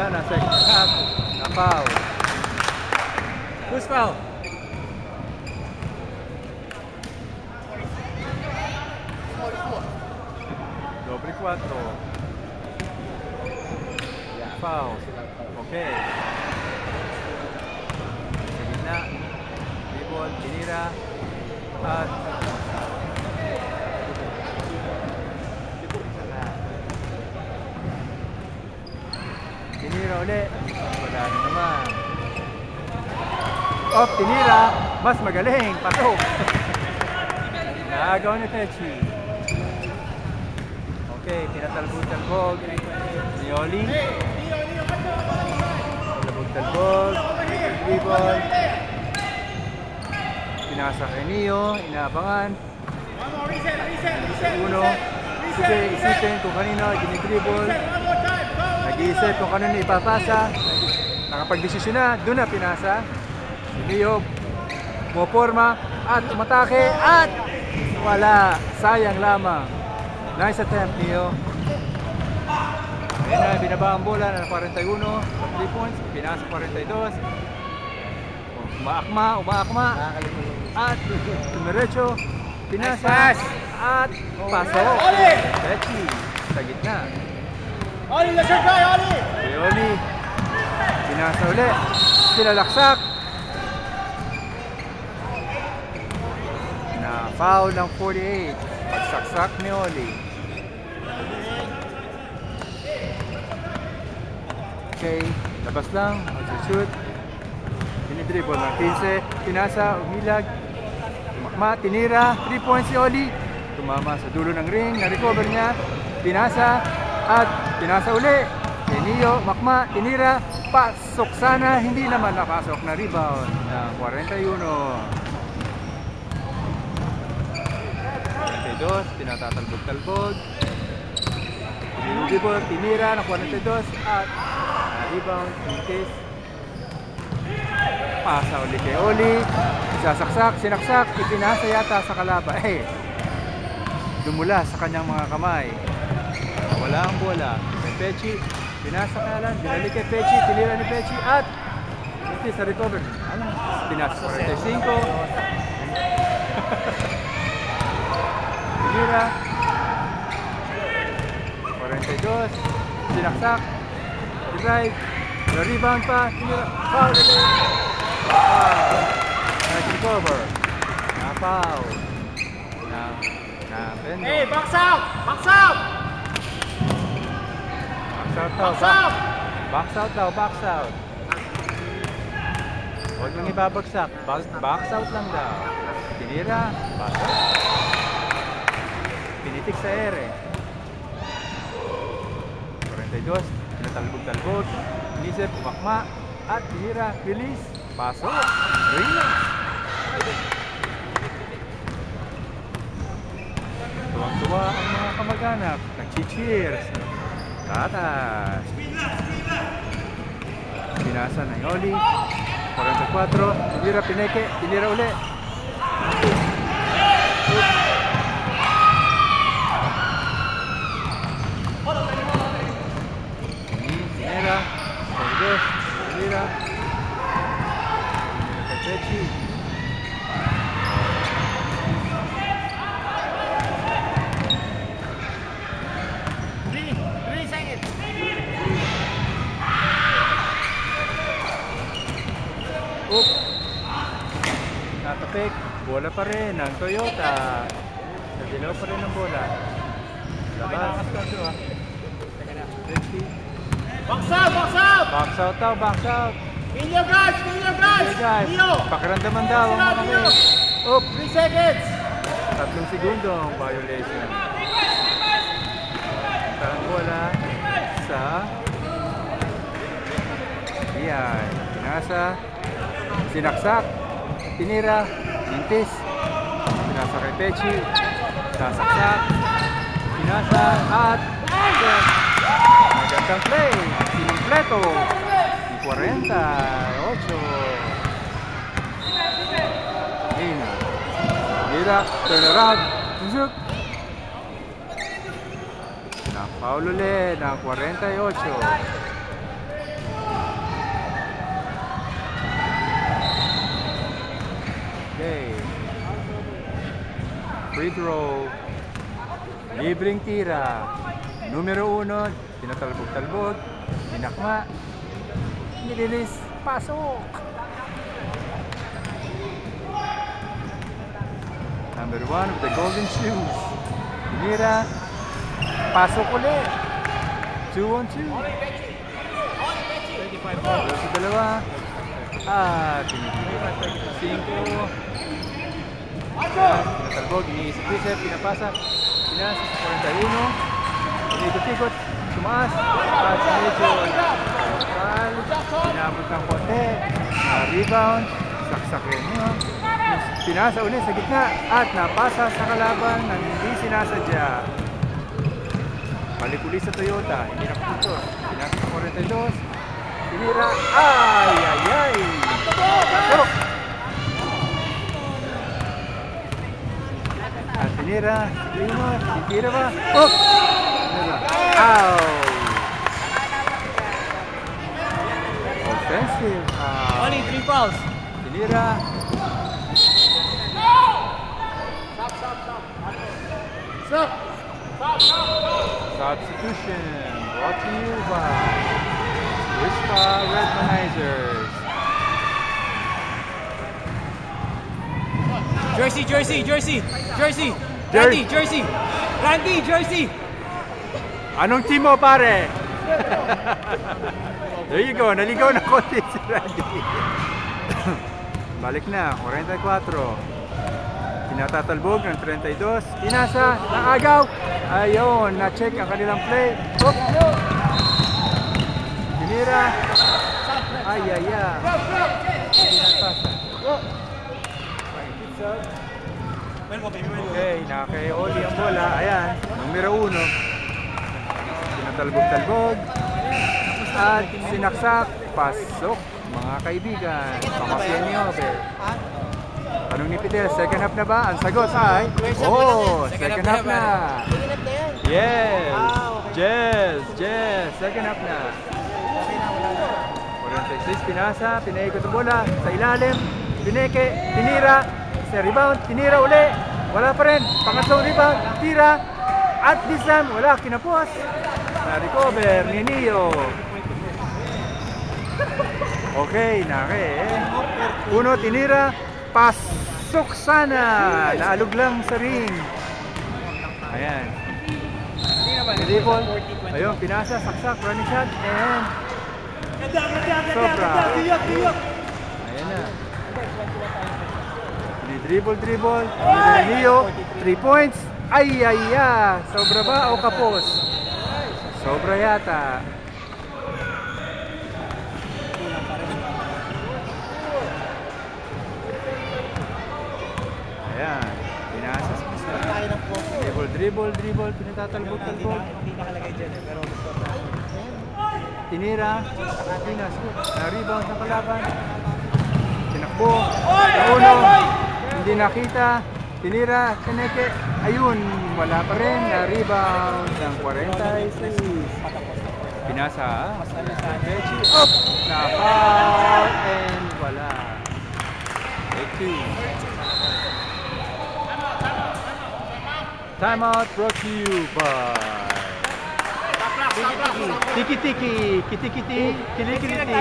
bola, nasa half, na foul. Who's foul? Doble 4. Foul. Okay. Sa gitna. Dribble, tinira. At tinira ulit. Wala na naman. Off, tinira. Mas magaling. Pasok. Naagaw ni Pechi. Okay, tinatalbog-talbog. Ni Oli. Talbog-talbog. Dribble. Pinasa kay Neo. Inaabangan. Uno. Sige, isipin kung kanino dinidribble. Nag-iisip kung kanino ipapasa. Nakapag-desisyon na. Doon na pinasa. Si Neo pumaporma at umatake at wala. Sayang lamang. Nice attempt, Neo. Ayan na, binaba ang bola na 41. 3 points. Pinasa 42. Umaakma. At tumiretso. Pinasa. At pasok. Pechi. Sa gitna. Oli, let's go, Oli! Oli. Pinasa ulit. Silalaksak. Na foul ng 48. Pagsaksak ni Oli. Okay, labas lang. Mag-shoot. Dinidribble ng 15. Pinasa, umilag. Tumakma, tinira. 3 points si Oli. Tumama sa dulo ng ring. Na-recover niya. Pinasa. At pinasa uli. Kay Neo, Makma, tinira. Pasok sana. Hindi naman napasok na rebound ng 41. 42. Pinatatalbog-talbog. Dinidribble, tinira ng 42. At rebound, Mintis. Pasa uli kay Oli. Sasaksak, sinaksak, ipinasa yata sa kalaban. Dumula sa kanyang mga kamay. Wala ang bola. Kay Pechi, pinasa kalan, binalik kay Pechi, tinira ni Pechi at Mintis sa recover. Pinasa 45. Tinira. 42. Sinaksak. Drive. Rebound pa. Tinira. Foul ulit. Nice recover. Na-foul. Na-bendo. Hey, box out! Box out! Box out daw. Box out. Huwag nang ibabagsak. Box out lang daw. Tinira. Pasok. Pinitik sa ere. 42. Pinatalbog-talbog. Inisip, umakma. At tinira. Release. Pasok. Release. Tuwang-tuwa ang mga kamag-anak. Nag-cheers. Tatas. Pinasa ng Oli. 44. Tinira, pineke. Tinira uli. Tinira. 42. Tinira. Pechi. Natapik, bola pa rin ng Toyota. Nadilaw pa rin ang bola. Labas. 50. Box out! Box out! Box out daw, box out. Neo guys! Neo guys! Okay guys, Neo! pakiramdaman daw ang mga Neo! kami. Oop, 3 seconds! 3 segundong violation. Ang bola sa Iyan. Pinasa. Sinaksak. Tinira. Mintis. Pinasa kay Pechi. Sasaksak. Pinasa. At magandang play. Sinumpleto. 48. Tinira. Turn around. Zook. Na-foul ulit ng 48. free throw. Libreng tira. Numero 1, tinatalbog-talbog. Inakma. Nililis. Pasok. Number 1 of the golden shoes. Tinira. Pasok ulit. 2-on-2. Dalawa sa dalawa. Tinitira. 5. Tinatalbog. Iniisip-isip. Pinapasa. Pinasa sa 41. Ikot-ikot. Tumaas. At medyo pinabot ng konti. Rebound. Saksak rin nyo. Pinasa ulit sa gitna. At napasa sa kalaban na hindi sinasadya. Balik ulit sa Toyota. Hindi nakaputos. Pinasa sa 42. Tinira. Ay! Pasok! At tinira. Tinira ba? Oh! Ow! Offensive. Only 3 fouls. Tinira. Stop. Substitution brought to you by Whispa Redmanizers. Jersey. Randy, jersey. Anong team mo, pare? There you go, naligaw na konti si Randy. Balik na, 44. Tinatatalbog ng 32. Pinasa, naagaw. Ayun, na-check ang kanilang play. Oop. Tinira. Pinapasa. Okay, nakakay Oli ang bola. Ayan, numero 1. Tinatalbog-talbog. At sinaksak. Pasok, mga kaibigan. Pamasyan niyo, Tanong ni Peter, second half na ba? Ang sagot ay, second half na. Yes, second half na. 46, pinasa, pinaikot ang bola sa ilalim. Pineke, tinira, sa rebound, tinira uli. Wala pa rin, pangatlong rebound, tira. At this time, wala, kinapos. Na-recover ni Neo. Okay, Uno, tinira, pasok sana. Naalog lang sa ring. Ayan. Dribble. Ayun, pinasa, saksak, running shot. And sobra. Ayan na. Dribble. Neo, 3 points. Sobra ba o kapos? Sobra yata. Ayan, pinasa sa pista. Dribble, pinatatalbog-talbog. Hindi nakalagay dyan pero gusto ko. Tinira, pinas, na-rebound ng kalaban. Tinakbo, uno, hindi nakita. Tinira, Kaneke, ayun, wala pa rin. Na-rebound ng 46. Pinasa, Bechi, up, na-foul, and wala. Take 2. Timeout brought to you by Tiki-tiki, kiti-kiti, kili-kiliti.